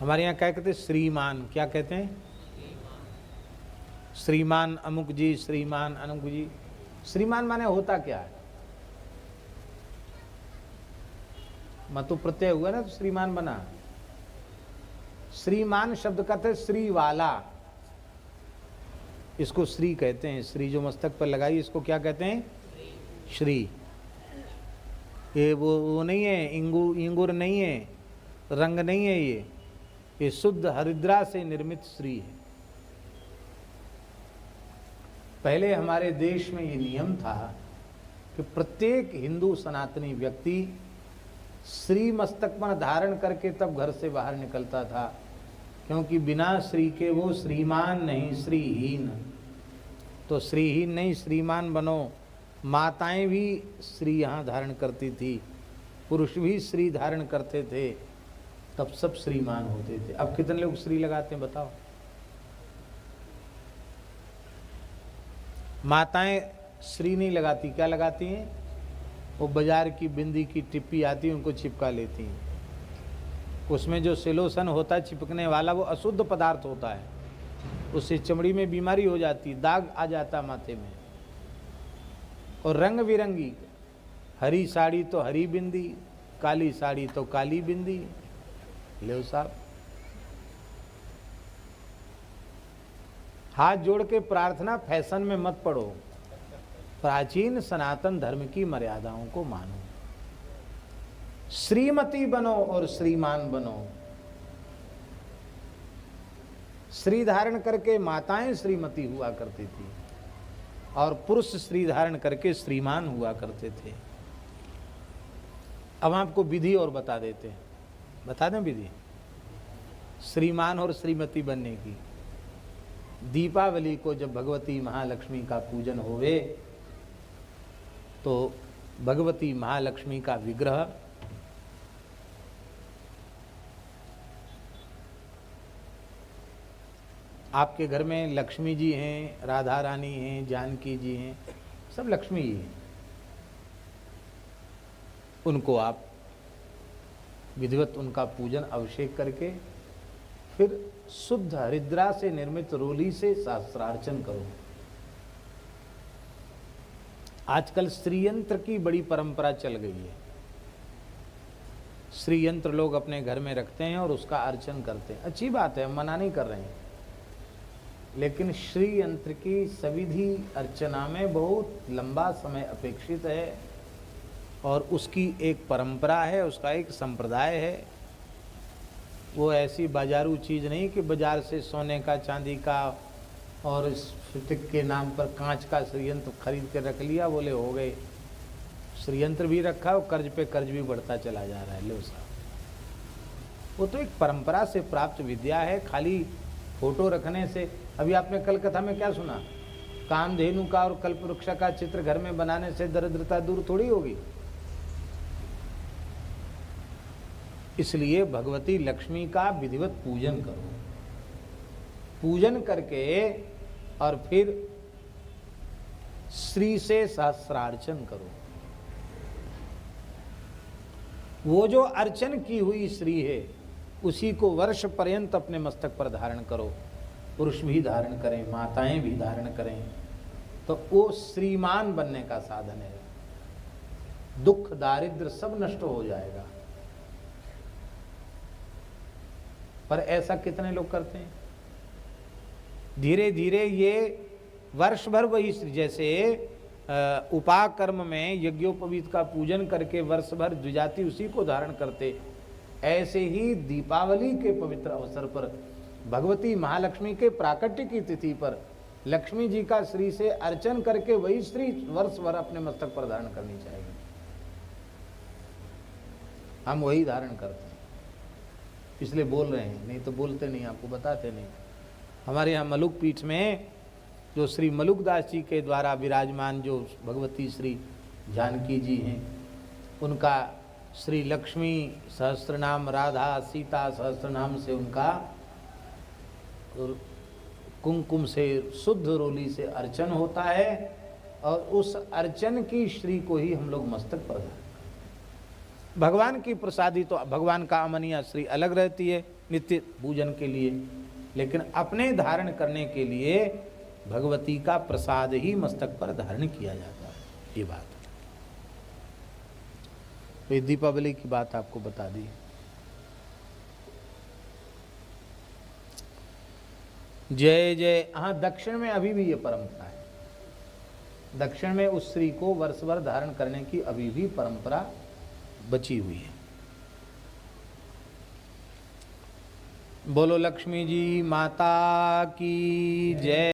हमारे यहाँ क्या कहते हैं? श्रीमान। क्या कहते हैं? श्रीमान अमुक जी, श्रीमान अमुक जी। श्रीमान माने होता क्या है? मतु प्रत्यय हुआ ना तो श्रीमान बना। श्रीमान शब्द का अर्थ है श्री वाला, इसको श्री कहते हैं। श्री जो मस्तक पर लगाई इसको क्या कहते हैं? श्री। ये वो नहीं है, इंगुर नहीं है, रंग नहीं है, ये शुद्ध हरिद्रा से निर्मित श्री है। पहले हमारे देश में ये नियम था कि प्रत्येक हिंदू सनातनी व्यक्ति श्री मस्तक पर धारण करके तब घर से बाहर निकलता था, क्योंकि बिना श्री के वो श्रीमान नहीं, श्रीहीन। तो श्रीहीन नहीं, श्रीमान बनो। माताएं भी श्री यहाँ धारण करती थी, पुरुष भी श्री धारण करते थे, तब सब श्रीमान होते थे। अब कितने लोग श्री लगाते हैं बताओ? माताएं श्री नहीं लगाती, क्या लगाती हैं? वो बाजार की बिंदी की टिप्पी आती है उनको चिपका लेती हैं। उसमें जो सिलोसन होता है चिपकने वाला, वो अशुद्ध पदार्थ होता है, उससे चमड़ी में बीमारी हो जाती, दाग आ जाता माथे में। और रंग बिरंगी, हरी साड़ी तो हरी बिंदी, काली साड़ी तो काली बिंदी। ले साहब, हाथ जोड़ के प्रार्थना, फैशन में मत पड़ो, प्राचीन सनातन धर्म की मर्यादाओं को मानो। श्रीमती बनो और श्रीमान बनो। श्री धारण करके माताएं श्रीमती हुआ करती थी और पुरुष श्री धारण करके श्रीमान हुआ करते थे। अब आपको विधि और बता देते हैं, बता दें विधि श्रीमान और श्रीमती बनने की। दीपावली को जब भगवती महालक्ष्मी का पूजन होवे तो भगवती महालक्ष्मी का विग्रह आपके घर में लक्ष्मी जी हैं, राधा रानी हैं, जानकी जी हैं, सब लक्ष्मी ही हैं। उनको आप विधिवत उनका पूजन अभिषेक करके फिर शुद्ध हरिद्रा से निर्मित रोली से शास्त्रार्चन करो। आजकल श्रीयंत्र की बड़ी परंपरा चल गई है। श्रीयंत्र लोग अपने घर में रखते हैं और उसका अर्चन करते हैं। अच्छी बात है, हम मना नहीं कर रहे हैं, लेकिन श्री यंत्र की सविधि अर्चना में बहुत लंबा समय अपेक्षित है और उसकी एक परंपरा है, उसका एक संप्रदाय है। वो ऐसी बाजारू चीज़ नहीं कि बाजार से सोने का, चांदी का और स्फटिक के नाम पर कांच का श्रीयंत्र खरीद कर रख लिया, बोले हो गए। श्रीयंत्र भी रखा और कर्ज पे कर्ज भी बढ़ता चला जा रहा है। लो साहब, वो तो एक परंपरा से प्राप्त विद्या है, खाली फोटो रखने से। अभी आपने कल कथा में क्या सुना? कामधेनु का और कल्पवृक्ष का चित्र घर में बनाने से दरिद्रता दूर थोड़ी होगी। इसलिए भगवती लक्ष्मी का विधिवत पूजन करो। पूजन करके और फिर श्री से सहस्रार्चन करो। वो जो अर्चन की हुई श्री है उसी को वर्ष पर्यंत अपने मस्तक पर धारण करो। पुरुष भी धारण करें, माताएं भी धारण करें, तो वो श्रीमान बनने का साधन है। दुख दारिद्र सब नष्ट हो जाएगा। पर ऐसा कितने लोग करते हैं? धीरे धीरे ये वर्ष भर वही, जैसे उपाकर्म में यज्ञोपवीत का पूजन करके वर्ष भर द्विजाति उसी को धारण करते, ऐसे ही दीपावली के पवित्र अवसर पर भगवती महालक्ष्मी के प्राकट्य की तिथि पर लक्ष्मी जी का श्री से अर्चन करके वही श्री वर्ष भर अपने मस्तक पर धारण करनी चाहिए। हम वही धारण करते हैं, इसलिए बोल रहे हैं, नहीं तो बोलते नहीं, आपको बताते नहीं। हमारे यहाँ मलुक पीठ में जो श्री मलुकदास जी के द्वारा विराजमान जो भगवती श्री जानकी जी हैं, उनका श्री लक्ष्मी सहस्त्रनाम, राधा सीता सहस्त्रनाम से उनका कुमकुम से शुद्ध रोली से अर्चन होता है और उस अर्चन की श्री को ही हम लोग मस्तक पर धारण करते हैं। भगवान की प्रसादी तो भगवान का अमनिया श्री अलग रहती है। नित्य पूजन के लिए, लेकिन अपने धारण करने के लिए भगवती का प्रसाद ही मस्तक पर धारण किया जाता है। ये बात तो ये दीपावली की बात आपको बता दी। जय जय। हाँ, दक्षिण में अभी भी ये परंपरा है। दक्षिण में उस स्त्री को वर्ष भर धारण करने की अभी भी परंपरा बची हुई है। बोलो लक्ष्मी जी माता की जय।